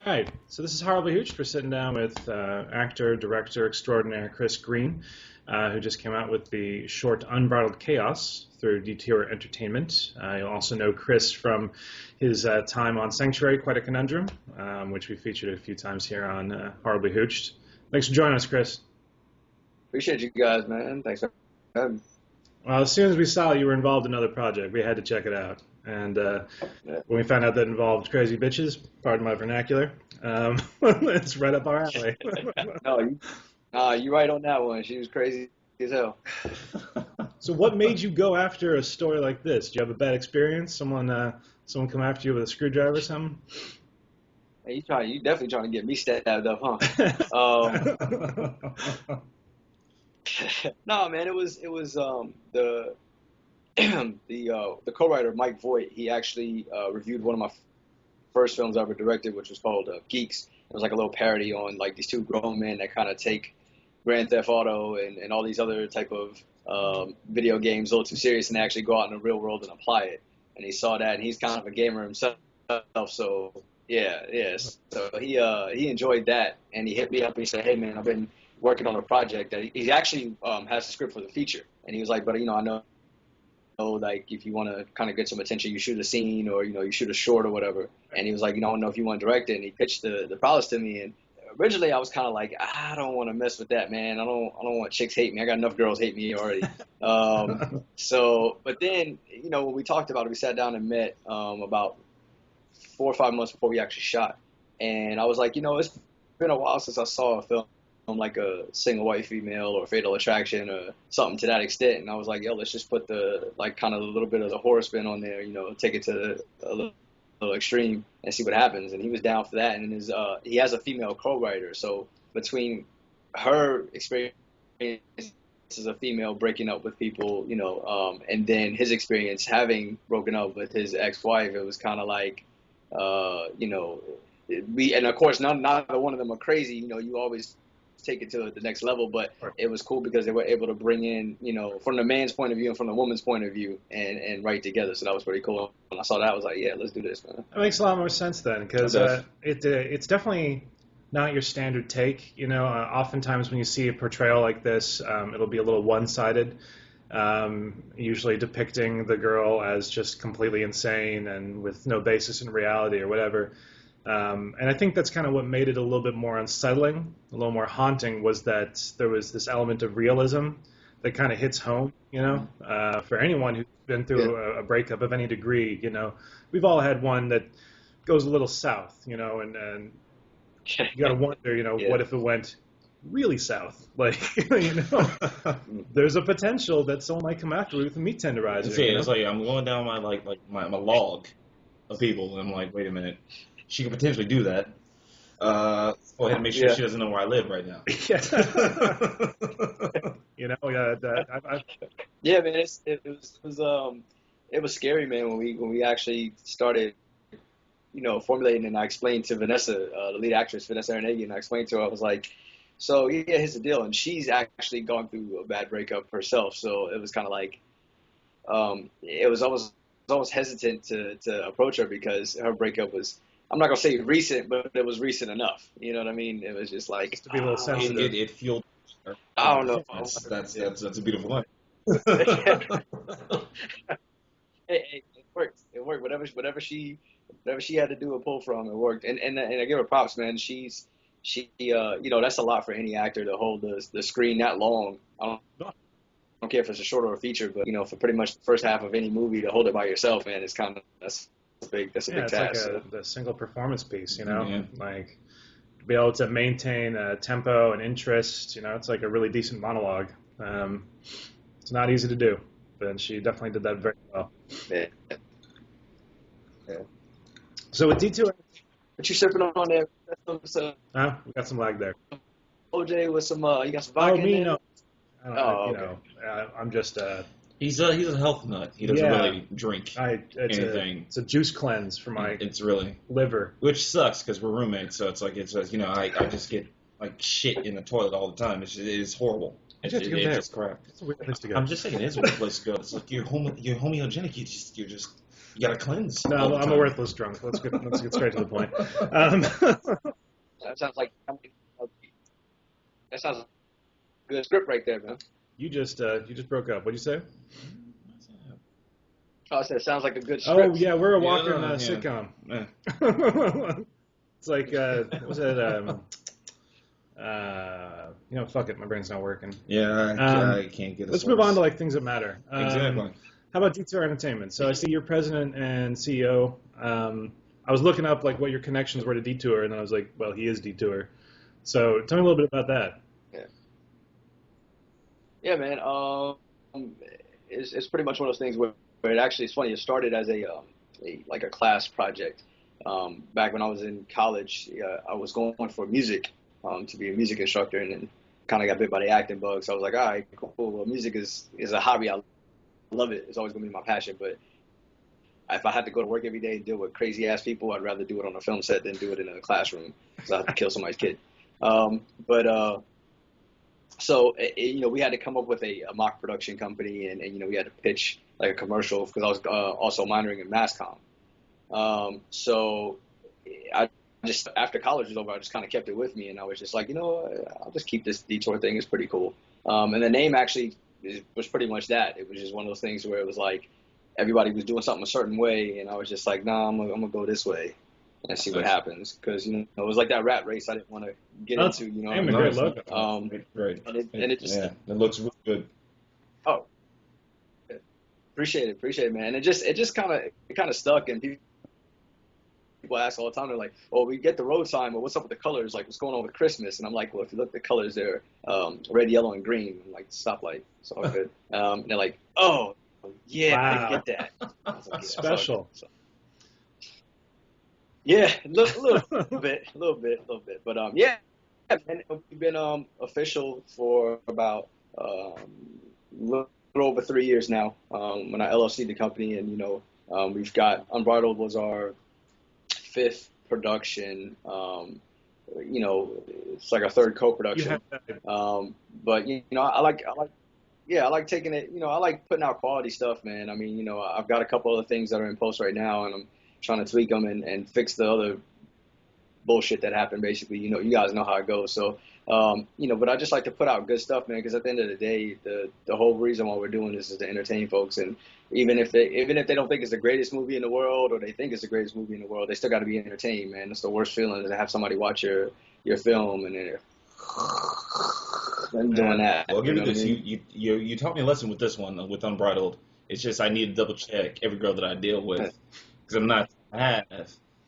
All right, so this is Horribly Hooched. We're sitting down with actor, director extraordinaire Chris Greene, who just came out with the short Unbridled Chaos through Detour Entertainment. You'll also know Chris from his time on Sanctuary, Quite a Conundrum, which we featured a few times here on Horribly Hooched. Thanks for joining us, Chris. Appreciate you guys, man. Thanks for having me. Well, as soon as we saw you were involved in another project, we had to check it out. And when we found out that it involved crazy bitches, pardon my vernacular, it's right up our alley. You right on that one. She was crazy as hell. So what made you go after a story like this? Did you have a bad experience? Someone come after you with a screwdriver or something? Hey, you definitely trying to get me stabbed up, huh? No, man, it was the the co-writer Mike Voigt. He actually reviewed one of my first films I ever directed, which was called Geeks. It was like a little parody on like these two grown men that kind of take Grand Theft Auto and all these other type of video games a little too serious, and they actually go out in the real world and apply it. And he saw that, and he's kind of a gamer himself, so so he enjoyed that, and he hit me up and he said, "Hey man, I've been working on a project that he actually has a script for the feature," and he was like, "But I know like if you want to kind of get some attention, you shoot a scene or you shoot a short or whatever." And he was like, "I don't know if you want to direct it," and he pitched the prowess to me. And originally I was kind of like, I don't want to mess with that, man. I don't want chicks hate me. I got enough girls hate me already. But then when we talked about it, we sat down and met about 4 or 5 months before we actually shot, and I was like, it's been a while since I saw a film like a Single White Female or Fatal Attraction or something to that extent. And I was like, yo, let's just put the like kind of a little bit of the horror spin on there, take it to a little extreme and see what happens. And he was down for that. And he has a female co-writer, so between her experience as a female breaking up with people, and then his experience having broken up with his ex-wife, it was kind of like and of course neither one of them are crazy. You always take it to the next level, but it was cool because they were able to bring in, from the man's point of view and from the woman's point of view and write together. So that was pretty cool. When I saw that, I was like, yeah, let's do this, man. That makes a lot more sense then, because it's definitely not your standard take. Oftentimes when you see a portrayal like this, it'll be a little one-sided, usually depicting the girl as just completely insane and with no basis in reality or whatever. And I think that's kind of what made it a little bit more unsettling, a little more haunting, was that there was this element of realism that kind of hits home, for anyone who's been through a breakup of any degree. We've all had one that goes a little south, and you got to wonder, what if it went really south? Like, there's a potential that someone might come after with a meat tenderizer. It's like I'm going down my log of people, and I'm like, wait a minute. She could potentially do that. Go ahead and make sure she doesn't know where I live right now. Yeah, man. It was scary, man. When we actually started, formulating, and I explained to Vanessa, the lead actress, Vanessa Aranegui, and I explained to her, I was like, so yeah, here's the deal, and she's actually gone through a bad breakup herself, so it was kind of like, it was almost hesitant to approach her because her breakup was, I'm not gonna say recent, but it was recent enough. You know what I mean? It was just like, to be a little sensitive. It fueled. I don't know. That's a beautiful line. It worked. It worked. Whatever she had to do a pull from, it worked. And I give her props, man. She that's a lot for any actor to hold the screen that long. I don't care if it's a short or a feature, but for pretty much the first half of any movie to hold it by yourself, man, that's a big task. It's like a single performance piece, like to be able to maintain tempo and interest. It's like a really decent monologue. It's not easy to do, but she definitely did that very well. Yeah. So with Detour, what you sipping on there? We got some lag there. OJ with some you got some vodka in there? No. Okay. I'm just He's a health nut. He doesn't really drink anything. It's a juice cleanse for my liver, which sucks because we're roommates. So it's like I just get like shit in the toilet all the time. It is horrible. It's just crap. It's a weird place to go. I'm just saying it is a weird place to go. It's like you're homeogenic. You're just You gotta cleanse. No, I'm a worthless drunk. Let's get straight to the point. That sounds like that sounds good script right there, man. You just broke up. What'd you say? Oh, I said it sounds like a good script. Oh yeah, we're a walking sitcom. Yeah. It's like what was it? Fuck it, my brain's not working. Yeah, I can't get. Let's move on to like things that matter. Exactly. How about Detour Entertainment? So I see you're president and CEO. I was looking up like what your connections were to Detour, and then I was like, well, he is Detour. So tell me a little bit about that. Yeah, man. It's pretty much one of those things where it actually, it's funny. It started as a class project. Back when I was in college, I was going for music, to be a music instructor, and then kind of got bit by the acting bug. So I was like, all right, cool. Well, music is a hobby. I love it. It's always going to be my passion. But if I had to go to work every day and deal with crazy ass people, I'd rather do it on a film set than do it in a classroom because I have to kill somebody's kid. So we had to come up with a mock production company, and we had to pitch like a commercial because I was also minoring in mass comm. So I just, after college was over, I just kind of kept it with me, and I was just like, I'll just keep this Detour thing. It's pretty cool. And the name actually was pretty much that. It was just one of those things where it was like everybody was doing something a certain way, and I was just like, nah, I'm gonna go this way and see what happens, because it was like that rat race I didn't want to get into. And a great logo. Great. And it just it looks really good. Oh, appreciate it, man. And it just kind of stuck, and people ask all the time. They're like, "Oh, we get the road sign, but what's up with the colors? Like, what's going on with Christmas?" And I'm like, "Well, if you look at the colors, they're red, yellow, and green, like stoplight. It's all good." And they're like, "Oh, yeah, wow. I get that." I was like, yeah, special. Yeah, a little bit. But yeah, and we've been official for about a little over 3 years now. When I LLC'd the company, and we've got Unbridled was our 5th production. It's like a 3rd co-production. But I like taking it. I like putting out quality stuff, man. I mean, I've got a couple other things that are in post right now, and I'm trying to tweak them and fix the other bullshit that happened. Basically, you guys know how it goes. So, but I just like to put out good stuff, man, because at the end of the day, the whole reason why we're doing this is to entertain folks. And even if they don't think it's the greatest movie in the world, or they think it's the greatest movie in the world, they still got to be entertained, man. It's the worst feeling is to have somebody watch your film and they're doing that. Well, give me this. You taught me a lesson with this one, with Unbridled. It's just I need to double check every girl that I deal with, because I'm not have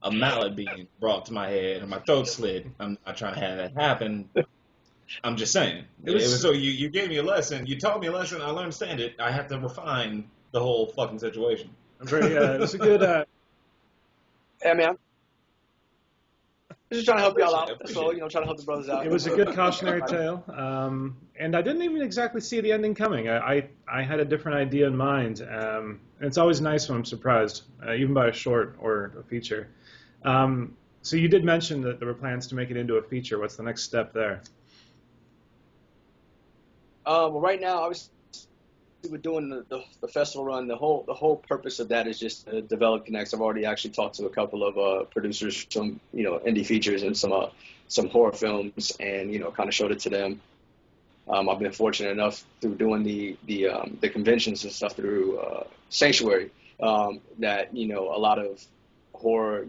a mallet being brought to my head or my throat slit. I'm not trying to have that happen. I'm just saying. So you gave me a lesson. You taught me a lesson. I'll understand it. I have to refine the whole fucking situation. It was a good. Yeah, man. Just trying to help y'all out. That's all. Trying to help the brothers out. It was a good cautionary tale. And I didn't even exactly see the ending coming. I had a different idea in mind. And it's always nice when I'm surprised, even by a short or a feature. So you did mention that there were plans to make it into a feature. What's the next step there? Well, right now, obviously, we're doing the festival run. The whole purpose of that is just to develop connects. I've already actually talked to a couple of producers, some indie features and some horror films, and kind of showed it to them. I've been fortunate enough through doing the conventions and stuff through Sanctuary that a lot of horror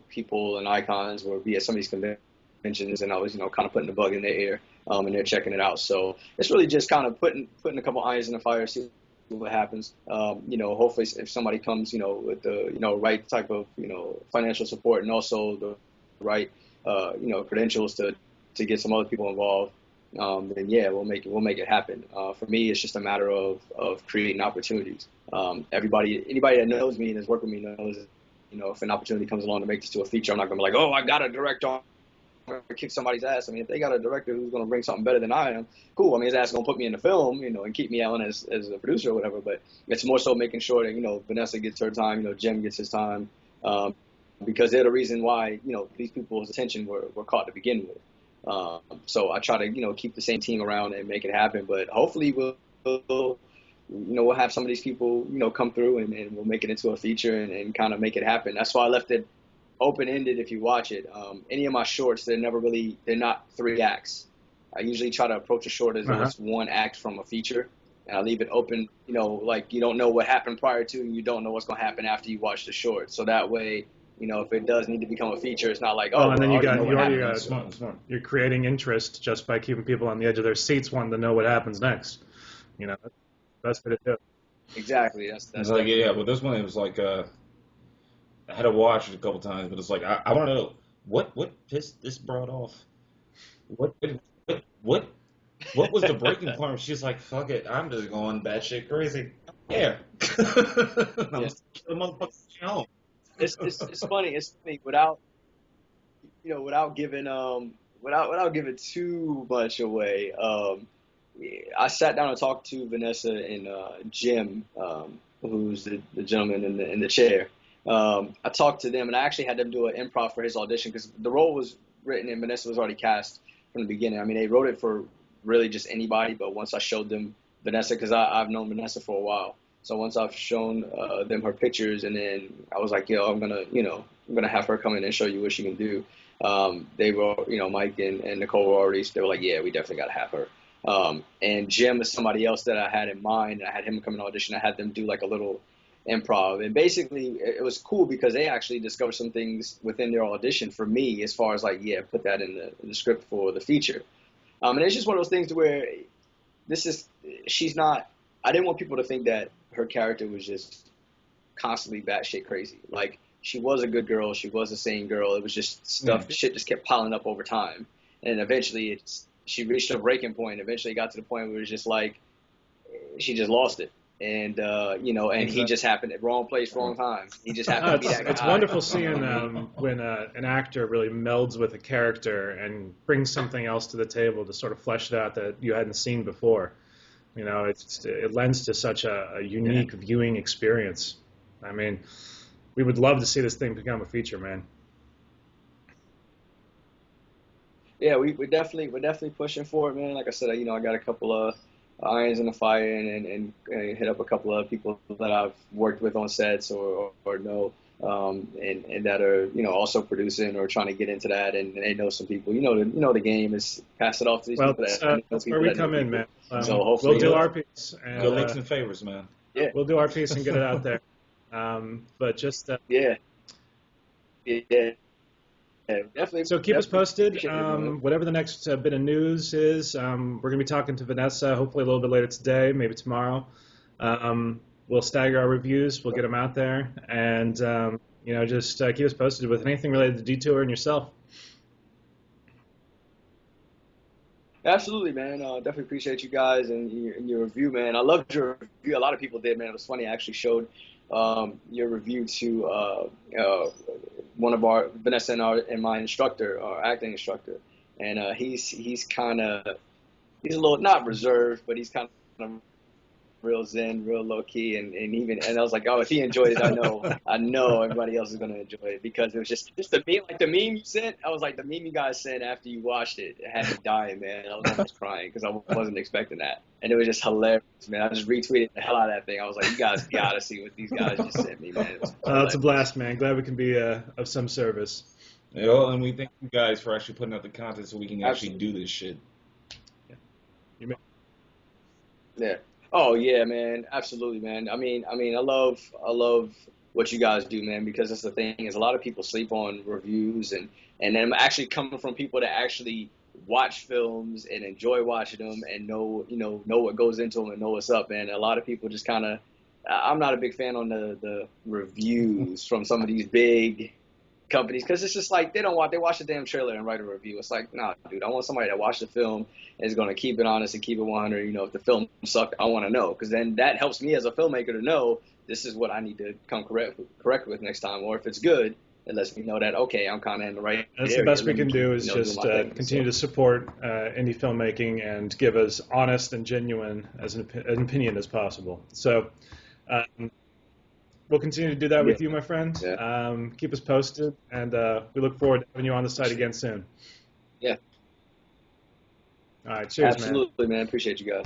people and icons will be at some of these conventions, and I was kind of putting the bug in their ear. And they're checking it out. So it's really just kind of putting a couple irons in the fire, see what happens. Hopefully if somebody comes, with the, right type of, financial support, and also the right, credentials to get some other people involved, then yeah, we'll make it happen. For me, it's just a matter of creating opportunities. Anybody that knows me and has worked with me knows, if an opportunity comes along to make this to a feature, I'm not going to be like, oh, I got to direct on. Kick somebody's ass. I mean, if they got a director who's going to bring something better than I am, cool. I mean, his ass is going to put me in the film, and keep me on as a producer or whatever. But it's more so making sure that, Vanessa gets her time, Jim gets his time, because they're the reason why, these people's attention were caught to begin with. So I try to, keep the same team around and make it happen. But hopefully we'll we'll have some of these people, come through and we'll make it into a feature and kind of make it happen. That's why I left it open-ended if you watch it. Any of my shorts, they're not 3 acts. I usually try to approach a short as though it's 1 act from a feature. And I leave it open, like you don't know what happened prior to, and you don't know what's going to happen after you watch the short. So that way, if it does need to become a feature, it's not like, and then you're creating interest just by keeping people on the edge of their seats wanting to know what happens next. That's the best way to do it. Exactly. That's like, but this one, it was like, I had to watch it a couple times, but it's like, I want to know what pissed this broad off? What was the breaking point where she's like, fuck it, I'm just going batshit crazy? Yeah. I'm just killing motherfuckers at home. It's funny. It's funny without giving too much away. I sat down and talked to Vanessa and Jim, who's the gentleman in the chair. I talked to them, and I actually had them do an improv for his audition because the role was written and Vanessa was already cast from the beginning. I mean, they wrote it for really just anybody, but once I showed them Vanessa, because I've known Vanessa for a while. So once I've shown them her pictures, and then I was like, I'm gonna have her come in and show you what she can do. They were, Mike and Nicole were already, they were like, yeah, we definitely gotta have her. And Jim is somebody else that I had in mind. I had him come in audition. I had them do like a little improv, and basically it was cool because they actually discovered some things within their audition for me, as far as like, put that in the script for the feature. And it's just one of those things to where she's not. I didn't want people to think that her character was just constantly batshit crazy. Like, she was a good girl. She was a sane girl. It was just shit just kept piling up over time. And eventually she reached a breaking point. Eventually it got to the point where it was just like, she just lost it. And, he just happened at wrong place, wrong time. He just happened to be that guy. It's wonderful seeing when an actor really melds with a character and brings something else to the table to sort of flesh it out that you hadn't seen before. It lends to such a unique viewing experience. I mean, we would love to see this thing become a feature, man. Yeah, we're definitely pushing for it, man. Like I said, I got a couple of irons in the fire and hit up a couple of people that I've worked with on sets or know, and that are also producing or trying to get into that, and they know some people. The game is pass it off to these people. That's where we come in, man. So hopefully we'll do our piece. And, good links and favors, man. Yeah, we'll do our piece and get it out there. But just yeah, definitely. So keep us posted. Whatever the next bit of news is, we're going to be talking to Vanessa hopefully a little bit later today, maybe tomorrow. We'll stagger our reviews. We'll get them out there. And, just keep us posted with anything related to Detour and yourself. Absolutely, man. Definitely appreciate you guys and your review, man. I loved your review. A lot of people did, man. It was funny. I actually showed your review to one of our Vanessa and my instructor, our acting instructor, and he's a little not reserved, but he's kind of real zen, real low key, and I was like, oh, if he enjoyed it, I know everybody else is gonna enjoy it, because it was just the meme, like the meme you sent. I was like, the meme you guys sent after you watched it had me dying, man. I was almost crying because I wasn't expecting that, and it was just hilarious, man. I just retweeted the hell out of that thing. I was like, you guys gotta see what these guys just sent me, man. It's a blast, man. Glad we can be of some service. And we thank you guys for actually putting out the content so we can actually do this shit. Yeah. Oh yeah, man, absolutely, man. I mean, I love what you guys do, man, because that's the thing is a lot of people sleep on reviews, and I'm actually coming from people that actually watch films and enjoy watching them and know what goes into them and know what's up, man. A lot of people just kind of, I'm not a big fan on the reviews from some of these big companies, because it's just like they watch the damn trailer and write a review. It's like, nah, dude, I want somebody that watched the film and is going to keep it honest and keep it 100. If the film sucked, I want to know, because then that helps me as a filmmaker to know this is what I need to come correct with next time. Or if it's good, it lets me know that, okay, I'm kind of in the right That's area. The best we can do is just continue to support indie filmmaking and give as honest and genuine as an opinion as possible. So we'll continue to do that with you, my friend. Yeah. Keep us posted, and we look forward to having you on the site again soon. Yeah. All right, cheers, Absolutely, man. Appreciate you guys.